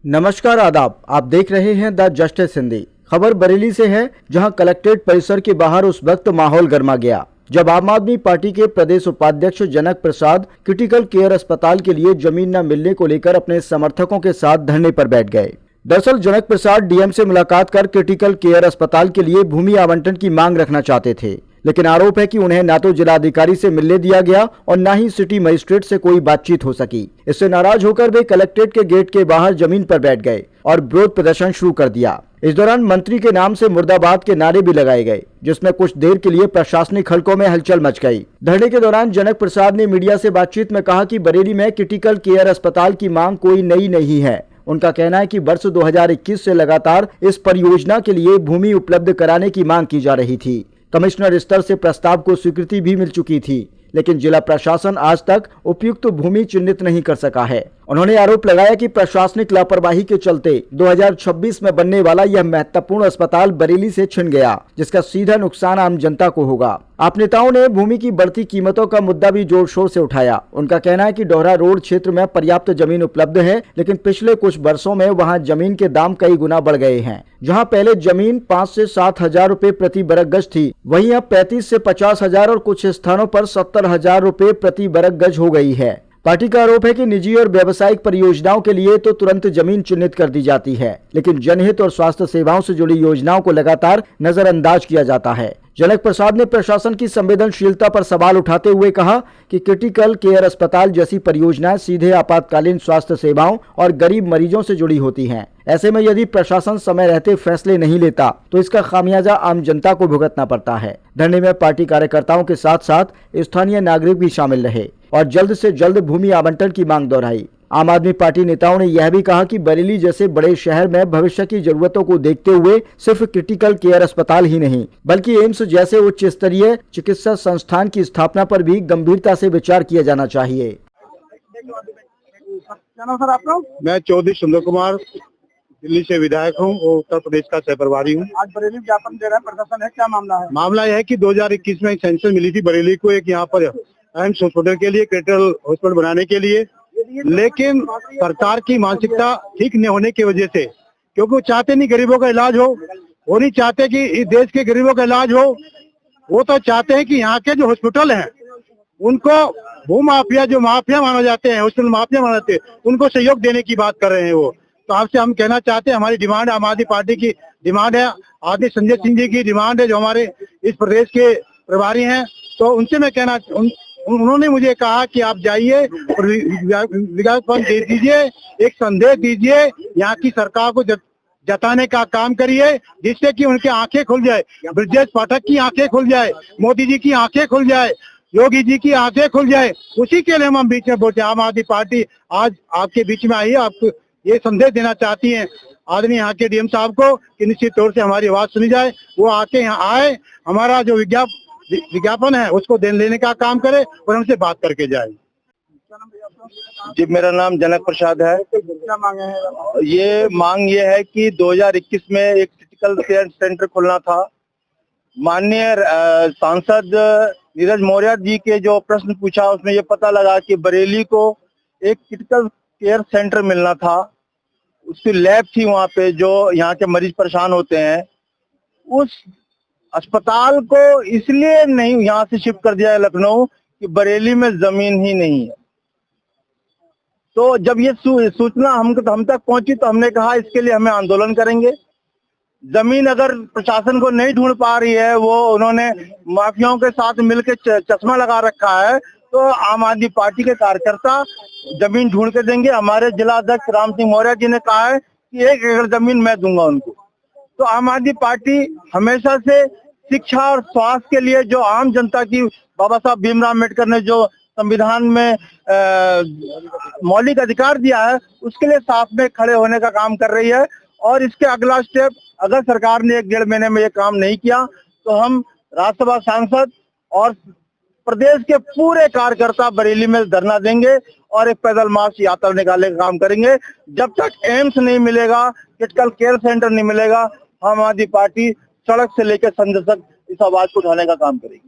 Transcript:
नमस्कार आदाब, आप देख रहे हैं द जस्टिस हिंदी। खबर बरेली से है, जहां कलेक्ट्रेट परिसर के बाहर उस वक्त माहौल गर्मा गया जब आम आदमी पार्टी के प्रदेश उपाध्यक्ष जनक प्रसाद क्रिटिकल केयर अस्पताल के लिए जमीन न मिलने को लेकर अपने समर्थकों के साथ धरने पर बैठ गए। दरअसल जनक प्रसाद डीएम से मुलाकात कर क्रिटिकल केयर अस्पताल के लिए भूमि आवंटन की मांग रखना चाहते थे, लेकिन आरोप है कि उन्हें ना तो जिलाधिकारी से मिलने दिया गया और न ही सिटी मजिस्ट्रेट से कोई बातचीत हो सकी। इससे नाराज होकर वे कलेक्ट्रेट के गेट के बाहर जमीन पर बैठ गए और विरोध प्रदर्शन शुरू कर दिया। इस दौरान मंत्री के नाम से मुर्दाबाद के नारे भी लगाए गए, जिसमें कुछ देर के लिए प्रशासनिक हलकों में हलचल मच गई। धरने के दौरान जनक प्रसाद ने मीडिया से बातचीत में कहा कि बरेली में क्रिटिकल केयर अस्पताल की मांग कोई नई नहीं है। उनका कहना है कि वर्ष 2021 से लगातार इस परियोजना के लिए भूमि उपलब्ध कराने की मांग की जा रही थी। कमिश्नर स्तर से प्रस्ताव को स्वीकृति भी मिल चुकी थी, लेकिन जिला प्रशासन आज तक उपयुक्त भूमि चिन्हित नहीं कर सका है। उन्होंने आरोप लगाया कि प्रशासनिक लापरवाही के चलते 2026 में बनने वाला यह महत्वपूर्ण अस्पताल बरेली से छिन गया, जिसका सीधा नुकसान आम जनता को होगा। आप नेताओं ने भूमि की बढ़ती कीमतों का मुद्दा भी जोर शोर से उठाया। उनका कहना है कि डोहरा रोड क्षेत्र में पर्याप्त जमीन उपलब्ध है, लेकिन पिछले कुछ वर्षों में वहां जमीन के दाम कई गुना बढ़ गए हैं। जहां पहले जमीन 5 से 7 हजार रुपए प्रति वर्ग गज थी, वहीं अब 35 से 50 हजार और कुछ स्थानों पर 70 हजार रुपए प्रति वर्ग गज हो गई है। पार्टी का आरोप है कि निजी और व्यावसायिक परियोजनाओं के लिए तो तुरंत जमीन चिन्हित कर दी जाती है, लेकिन जनहित और स्वास्थ्य सेवाओं से जुड़ी योजनाओं को लगातार नजरअंदाज किया जाता है। जनक प्रसाद ने प्रशासन की संवेदनशीलता पर सवाल उठाते हुए कहा कि क्रिटिकल केयर अस्पताल जैसी परियोजनाएं सीधे आपातकालीन स्वास्थ्य सेवाओं और गरीब मरीजों से जुड़ी होती हैं। ऐसे में यदि प्रशासन समय रहते फैसले नहीं लेता तो इसका खामियाजा आम जनता को भुगतना पड़ता है। धरने में पार्टी कार्यकर्ताओं के साथ साथ स्थानीय नागरिक भी शामिल रहे और जल्द से जल्द भूमि आवंटन की मांग दोहराई। आम आदमी पार्टी नेताओं ने यह भी कहा कि बरेली जैसे बड़े शहर में भविष्य की जरूरतों को देखते हुए सिर्फ क्रिटिकल केयर अस्पताल ही नहीं, बल्कि एम्स जैसे उच्च स्तरीय चिकित्सा संस्थान की स्थापना पर भी गंभीरता से विचार किया जाना चाहिए। क्या नाम सर आपका? मैं चौधरी सुंदर कुमार, दिल्ली से विधायक हूँ और उत्तर प्रदेश का सह प्रभारी हूँ। आज बरेली ज्ञापन दे रहा है प्रशासन है, क्या मामला है? मामला यह है कि 2021 में एक सेंशन मिली थी बरेली को, एक यहाँ पर एम्स हॉस्पिटल के लिए, क्रिटिकल हॉस्पिटल बनाने के लिए, लेकिन सरकार की मानसिकता ठीक न होने की वजह से, क्योंकि वो चाहते नहीं गरीबों का इलाज हो, वो नहीं चाहते कि इस देश के गरीबों का इलाज हो, वो तो चाहते हैं कि यहाँ के जो हॉस्पिटल हैं उनको भूमाफिया, जो माफिया माना जाते हैं, हॉस्पिटल माफिया माने जाते हैं, उनको सहयोग देने की बात कर रहे हैं वो। तो आपसे हम कहना चाहते हैं, हमारी डिमांड, आम आदमी पार्टी की डिमांड है, आदि संजय सिंह जी की डिमांड है जो हमारे इस प्रदेश के प्रभारी हैं, तो उनसे मैं कहना, उन्होंने मुझे कहा कि आप जाइए और विज्ञापन दे दीजिए, एक संदेश दीजिए, यहाँ की सरकार को जताने का काम करिए, जिससे कि उनकी आंखें खुल जाए, ब्रजेश पाठक की आंखें खुल जाए, मोदी जी की आंखें खुल जाए, योगी जी की आंखें खुल जाए। उसी के लिए हम बीच में बोलते हैं। आम आदमी पार्टी आज आपके बीच में आई है, आपको ये संदेश देना चाहती है आदमी यहाँ के डीएम साहब को कि निश्चित तौर से हमारी आवाज सुनी जाए, वो आके यहाँ आए, हमारा जो विज्ञापन है उसको लेने का काम करे और हमसे बात करके जाए। जी, मेरा नाम जनक प्रसाद है। क्या मांगे हैं? ये मांग ये है कि 2021 में एक क्रिटिकल केयर सेंटर खोलना था। माननीय सांसद नीरज मौर्य जी के जो प्रश्न पूछा उसमें ये पता लगा कि बरेली को एक क्रिटिकल केयर सेंटर मिलना था। उसकी लैब थी वहाँ पे, जो यहाँ के मरीज परेशान होते हैं। उस अस्पताल को इसलिए नहीं यहाँ से शिफ्ट कर दिया है लखनऊ कि बरेली में जमीन ही नहीं है। तो जब ये सूचना हम तक पहुंची तो हमने कहा इसके लिए हमें आंदोलन करेंगे। जमीन अगर प्रशासन को नहीं ढूंढ पा रही है, वो उन्होंने माफियाओं के साथ मिलकर चश्मा लगा रखा है, तो आम आदमी पार्टी के कार्यकर्ता जमीन ढूंढ के देंगे। हमारे जिला अध्यक्ष राम सिंह मौर्य जी ने कहा है कि 1 एकड़ जमीन मैं दूंगा उनको। तो आम आदमी पार्टी हमेशा से शिक्षा और स्वास्थ्य के लिए जो आम जनता की, बाबा साहब भीमराव अम्बेडकर ने जो संविधान में मौलिक अधिकार दिया है, उसके लिए साथ में खड़े होने का काम कर रही है। और इसके अगला स्टेप, अगर सरकार ने 1-1.5 महीने में ये काम नहीं किया तो हम राज्यसभा सांसद और प्रदेश के पूरे कार्यकर्ता बरेली में धरना देंगे और एक पैदल मार्च यात्रा निकालने का काम करेंगे। जब तक एम्स नहीं मिलेगा, क्रिटिकल केयर सेंटर नहीं मिलेगा, आम आदमी पार्टी सड़क से लेकर संसद तक इस आवाज को उठाने का काम करेगी।